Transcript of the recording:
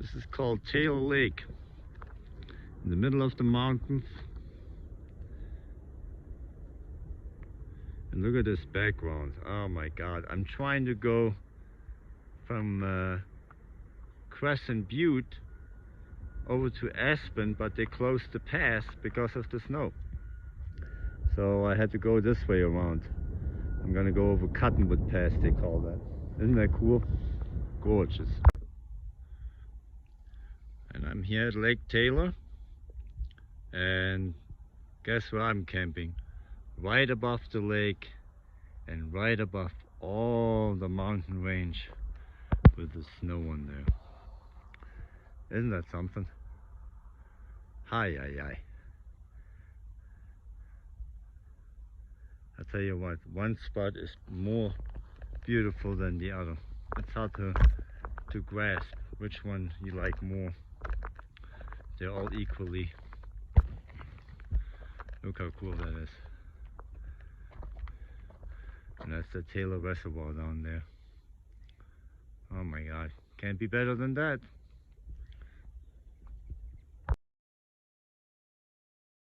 This is called Taylor Lake, in the middle of the mountains. And look at this background. Oh my God. I'm trying to go from Crescent Butte over to Aspen, but they closed the pass because of the snow. So I had to go this way around. I'm gonna go over Cottonwood Pass, they call that. Isn't that cool? Gorgeous. And I'm here at Lake Taylor. And guess where I'm camping? Right above the lake and right above all the mountain range with the snow on there. Isn't that something? Hi, hi. I tell you what, one spot is more beautiful than the other. It's hard to grasp which one you like more. They're all equally. Look how cool that is. And that's the Taylor Reservoir down there. Oh my God, can't be better than that.